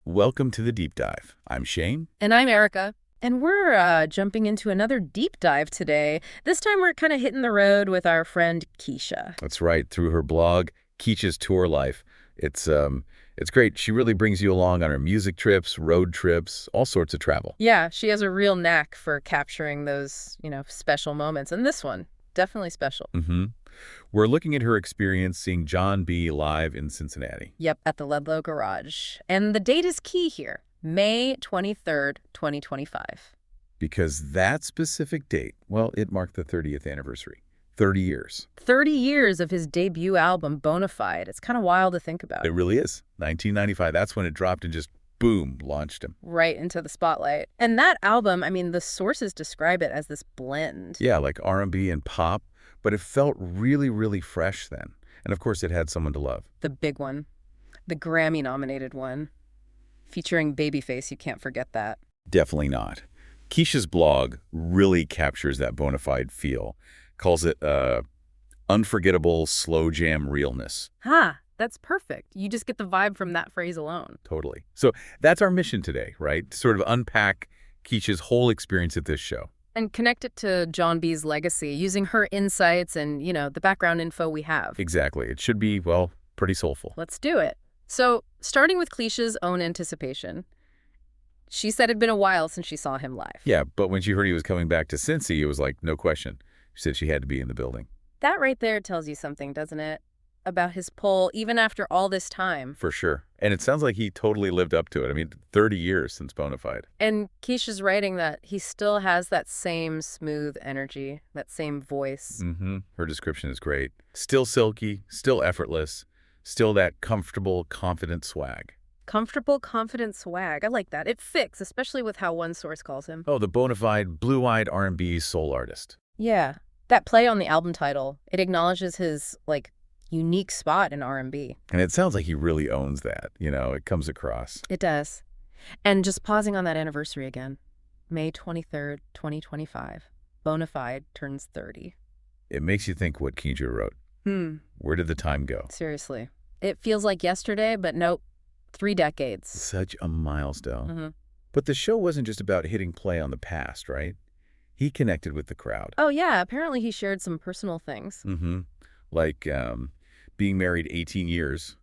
Welcome to the Deep Dive. I'm Shane. And I'm Erica. And we're jumping into another deep dive today. This time we're kind of hitting the road with our friend Kecia. That's right. Through her blog, Kecia's Tour Life, it's great. She really brings you along on her music trips, road trips, all sorts of travel. Yeah, she has a real knack for capturing those, special moments. And this one, definitely special. Mm-hmm. We're looking at her experience seeing Jon B live in Cincinnati. Yep, at the Ludlow Garage. And the date is key here, May 23rd, 2025. Because that specific date, well, it marked the 30th anniversary. 30 years. 30 years of his debut album, BONAFIDE. It's kind of wild to think about. It really is. 1995, that's when it dropped and just, boom, launched him. Right into the spotlight. And that album, the sources describe it as this blend. Yeah, like R&B and pop, but it felt really, really fresh then. And of course, it had Someone to Love. The big one. The Grammy-nominated one. Featuring Babyface, you can't forget that. Definitely not. Kecia's blog really captures that bona fide feel. Calls it unforgettable slow jam realness. That's perfect. You just get the vibe from that phrase alone. Totally. So that's our mission today, right? To sort of unpack Kecia's whole experience at this show. And connect it to Jon B's legacy, using her insights and, the background info we have. Exactly. It should be, well, pretty soulful. Let's do it. So, starting with Kecia's own anticipation, she said it'd been a while since she saw him live. Yeah, but when she heard he was coming back to Cincy, it was like, no question. She said she had to be in the building. That right there tells you something, doesn't it? About his pull, even after all this time. For sure. And it sounds like he totally lived up to it. 30 years since Bonafide. And Kecia's writing that he still has that same smooth energy, that same voice. Mm-hmm. Her description is great. Still silky, still effortless, still that comfortable, confident swag. Comfortable, confident swag. I like that. It fits, especially with how one source calls him. Oh, the bona fide, blue-eyed R&B soul artist. Yeah. That play on the album title, it acknowledges his, unique spot in R&B. And it sounds like he really owns that. It comes across. It does. And just pausing on that anniversary again, May 23rd, 2025, Bonafide turns 30. It makes you think what Kecia wrote. Where did the time go? Seriously. It feels like yesterday, but nope, 3 decades. Such a milestone. Mm-hmm. But the show wasn't just about hitting play on the past, right? He connected with the crowd. Oh, yeah. Apparently he shared some personal things. Mm-hmm. Like being married 18 years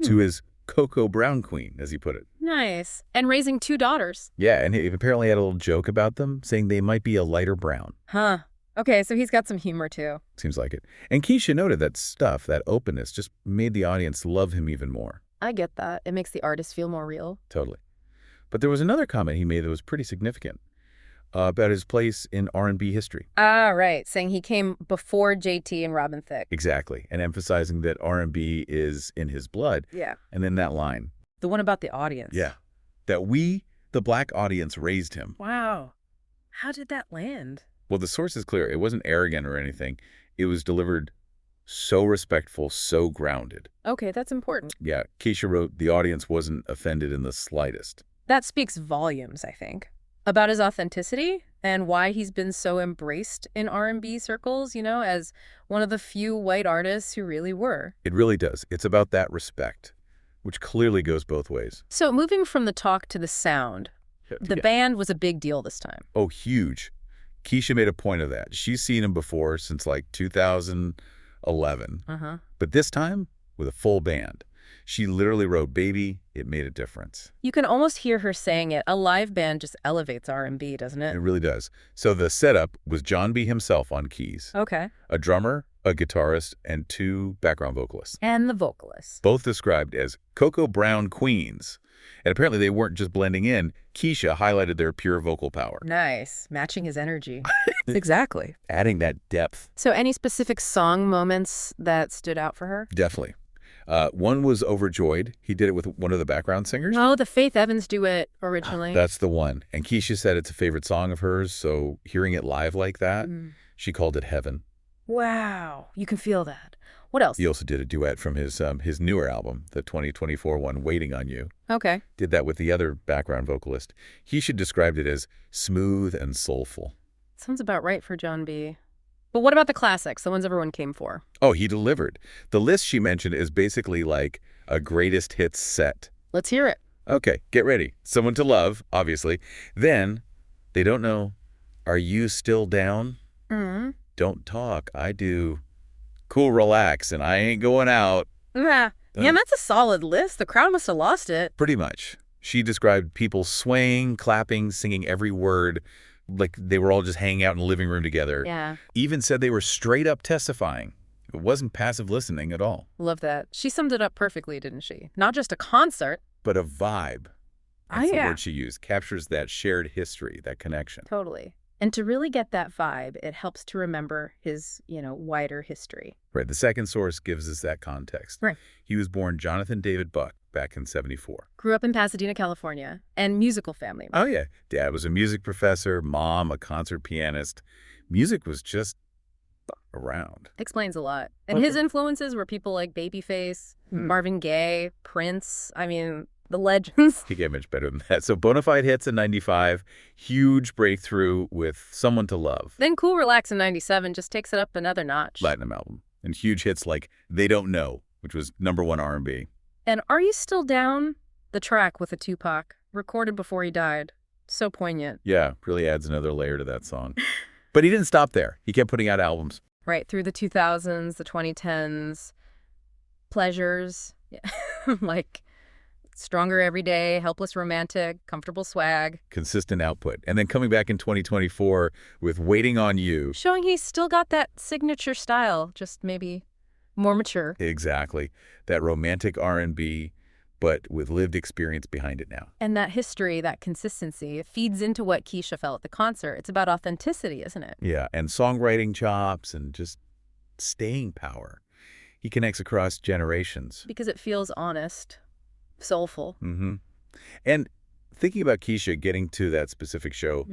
to his Cocoa Brown Queen, as he put it. Nice. And raising 2 daughters. Yeah, and he apparently had a little joke about them, saying they might be a lighter brown. Huh. Okay, so he's got some humor, too. Seems like it. And Kecia noted that stuff, that openness, just made the audience love him even more. I get that. It makes the artist feel more real. Totally. But there was another comment he made that was pretty significant about his place in R&B history. Ah, right. Saying he came before JT and Robin Thicke. Exactly. And emphasizing that R&B is in his blood. Yeah. And then that line. The one about the audience. Yeah. That we, the black audience, raised him. Wow. How did that land? Well, the source is clear. It wasn't arrogant or anything. It was delivered so respectful, so grounded. Okay, that's important. Yeah. Kecia wrote, the audience wasn't offended in the slightest. That speaks volumes, I think, about his authenticity and why he's been so embraced in R&B circles, as one of the few white artists who really were. It really does. It's about that respect, which clearly goes both ways. So moving from the talk to the sound, the band was a big deal this time. Oh, huge. Kecia made a point of that. She's seen him before since 2011. But this time, with a full band. She literally wrote, baby, it made a difference. You can almost hear her saying it. A live band just elevates R&B, doesn't it? It really does. So the setup was Jon B himself on keys. Okay. A drummer, a guitarist, and 2 background vocalists. And the vocalists. Both described as Cocoa Brown Queens. And apparently they weren't just blending in. Kecia highlighted their pure vocal power. Nice. Matching his energy. Exactly. Adding that depth. So any specific song moments that stood out for her? Definitely. One was Overjoyed. He did it with one of the background singers. Oh, the Faith Evans duet originally. That's the one. And Kecia said it's a favorite song of hers, so hearing it live like that, she called it heaven. Wow. You can feel that. What else? He also did a duet from his newer album, the 2024 one, Waiting on You. Okay. Did that with the other background vocalist. Kecia described it as smooth and soulful. Sounds about right for Jon B. But what about the classics, the ones everyone came for? Oh, he delivered. The list she mentioned is basically like a greatest hits set. Let's hear it. Okay, get ready. Someone to love, obviously. Then, they don't know, are you still down? Mm. Don't talk. I do. Cool, relax, and I ain't going out. Yeah. Yeah, that's a solid list. The crowd must have lost it. Pretty much. She described people swaying, clapping, singing every word, like they were all just hanging out in the living room together. Yeah. Even said they were straight up testifying. It wasn't passive listening at all. Love that. She summed it up perfectly, didn't she? Not just a concert. But a vibe. That's the Yeah. word she used. Captures that shared history, that connection. Totally. And to really get that vibe, it helps to remember his, wider history. Right. The second source gives us that context. Right. He was born Jonathan David Buck back in '74. Grew up in Pasadena, California, and musical family. Oh, yeah. Dad was a music professor, mom a concert pianist. Music was just around. Explains a lot. And his influences were people like Babyface, Marvin Gaye, Prince. I mean, the legends. He get much better than that. So Bonafide hits in '95, huge breakthrough with Someone to Love. Then Cool Relax in '97 just takes it up another notch. Platinum album. And huge hits like They Don't Know, which was #1 R&B. And Are You Still Down? The track with a Tupac, recorded before he died. So poignant. Yeah, really adds another layer to that song. But he didn't stop there. He kept putting out albums. Right, through the 2000s, the 2010s, Pleasures, like Stronger Every Day, Helpless Romantic, Comfortable Swag. Consistent output. And then coming back in 2024 with Waiting on You. Showing he's still got that signature style, just maybe more mature. Exactly. That romantic R&B, but with lived experience behind it now. And that history, that consistency, it feeds into what Kecia felt at the concert. It's about authenticity, isn't it? Yeah, and songwriting chops and just staying power. He connects across generations. Because it feels honest, soulful. Mm-hmm. And thinking about Kecia getting to that specific show,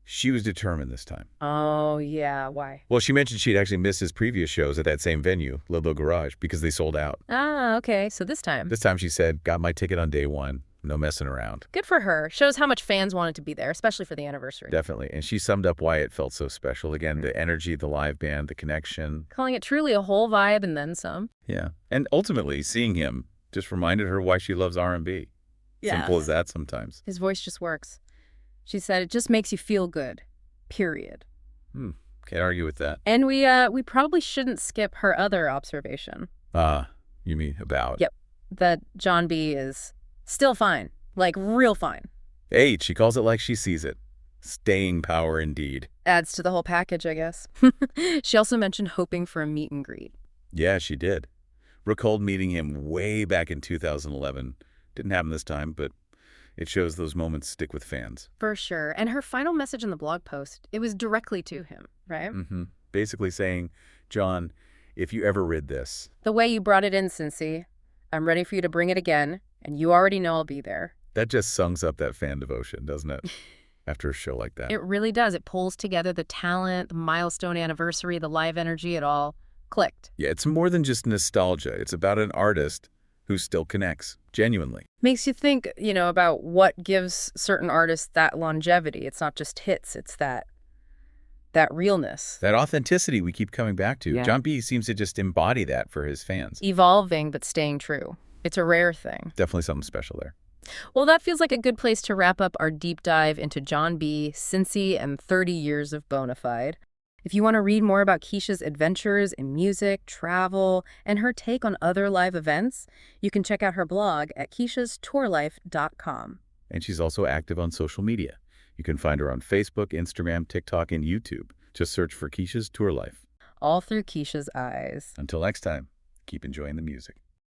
she was determined this time. Oh, yeah. Why? Well, she mentioned she'd actually missed his previous shows at that same venue, Lidlow Garage, because they sold out. Ah, okay. So this time. This time she said, got my ticket on day one, no messing around. Good for her. Shows how much fans wanted to be there, especially for the anniversary. Definitely. And she summed up why it felt so special. Again, the energy, the live band, the connection. Calling it truly a whole vibe and then some. Yeah. And ultimately, seeing him just reminded her why she loves R&B. Yeah. Simple as that sometimes. His voice just works. She said it just makes you feel good. Period. Can't argue with that. And we probably shouldn't skip her other observation. You mean about? Yep. That Jon B is still fine. Like, real fine. H, she calls it like she sees it. Staying power indeed. Adds to the whole package, I guess. She also mentioned hoping for a meet and greet. Yeah, she did. Recalled meeting him way back in 2011. Didn't happen this time, but it shows those moments stick with fans. For sure. And her final message in the blog post, it was directly to him, right? Basically saying, Jon, if you ever read this. The way you brought it in, Cincy. I'm ready for you to bring it again, and you already know I'll be there. That just sums up that fan devotion, doesn't it? After a show like that. It really does. It pulls together the talent, the milestone anniversary, the live energy, it all clicked. Yeah, it's more than just nostalgia. It's about an artist who still connects, genuinely. Makes you think, about what gives certain artists that longevity. It's not just hits, it's that realness. That authenticity we keep coming back to. Yeah. Jon B seems to just embody that for his fans. Evolving, but staying true. It's a rare thing. Definitely something special there. Well, that feels like a good place to wrap up our deep dive into Jon B, Cincy, and 30 years of Bonafide. If you want to read more about Kecia's adventures in music, travel, and her take on other live events, you can check out her blog at keciastourlife.com. And she's also active on social media. You can find her on Facebook, Instagram, TikTok, and YouTube. Just search for Kecia's Tour Life. All through Kecia's eyes. Until next time, keep enjoying the music.